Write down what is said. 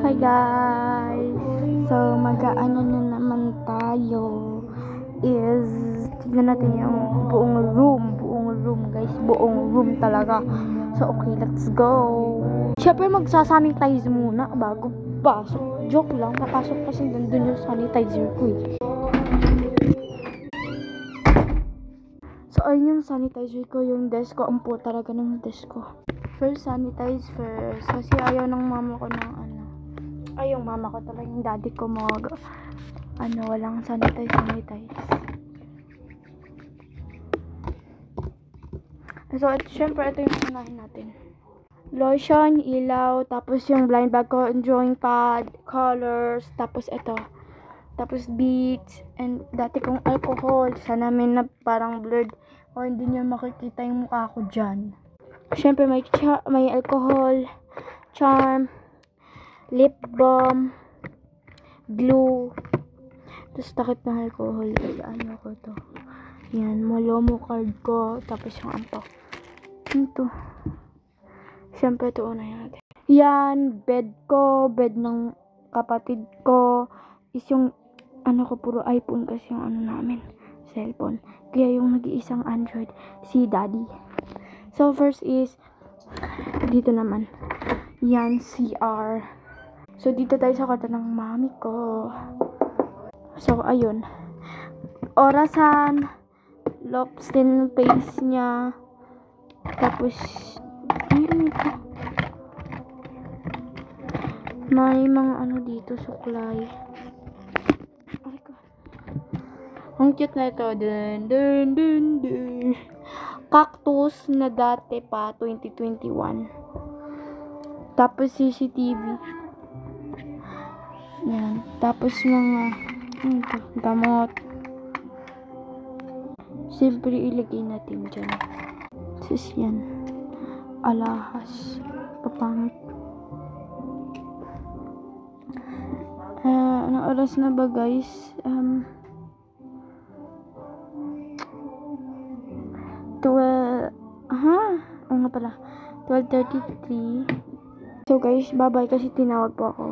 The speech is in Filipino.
Hi guys! So mag-aano na naman tayo is tignan natin yung buong room guys, buong room talaga. So okay, let's go! Syempre magsasanitize muna bago pasok. Joke lang, papasok kasi nandun yung sanitizer ko eh. So ayun yung sanitizer ko, yung desk ko, ang po talaga ng desk ko. First, sanitize first. Kasi ayaw ng mama ko ng yung mama ko talaga, yung daddy ko walang sanitize. So, syempre, ito yung unahin natin. Lotion, ilaw, tapos yung blind bag ko, drawing pad, colors, tapos ito. Tapos beads, and dati kong alcohol. Sana may na parang blurred o hindi nyo makikita yung mukha ko dyan. Syempre, may alcohol, charm, lip balm, glue, tapos takip ng alcohol. Ano ko to? Yan, Molomo card ko. Tapos yung ito. Syempre, ito unahin natin. Yan, bed ko, bed ng kapatid ko. Is yung, puro iPhone kasi yung namin, cellphone. Kaya yung nag-iisang Android, si daddy. So, first is, dito naman. Yan, CR. So, dito tayo sa kwarto ng mami ko. So, ayun. Orasan. Lopsin face niya. Tapos, ayun ito. May mga dito, suklay. Ay ko. Ang cute na ito. Dun. Cactus na dati pa, 2021. Tapos, CCTV. Yan. Tapos, mga gamot. Siyempre, ilagay natin dyan. Sis yan. Alahas. Papangit. Anong oras na ba, guys? 12:33. So, guys, bye-bye kasi tinawag po ako.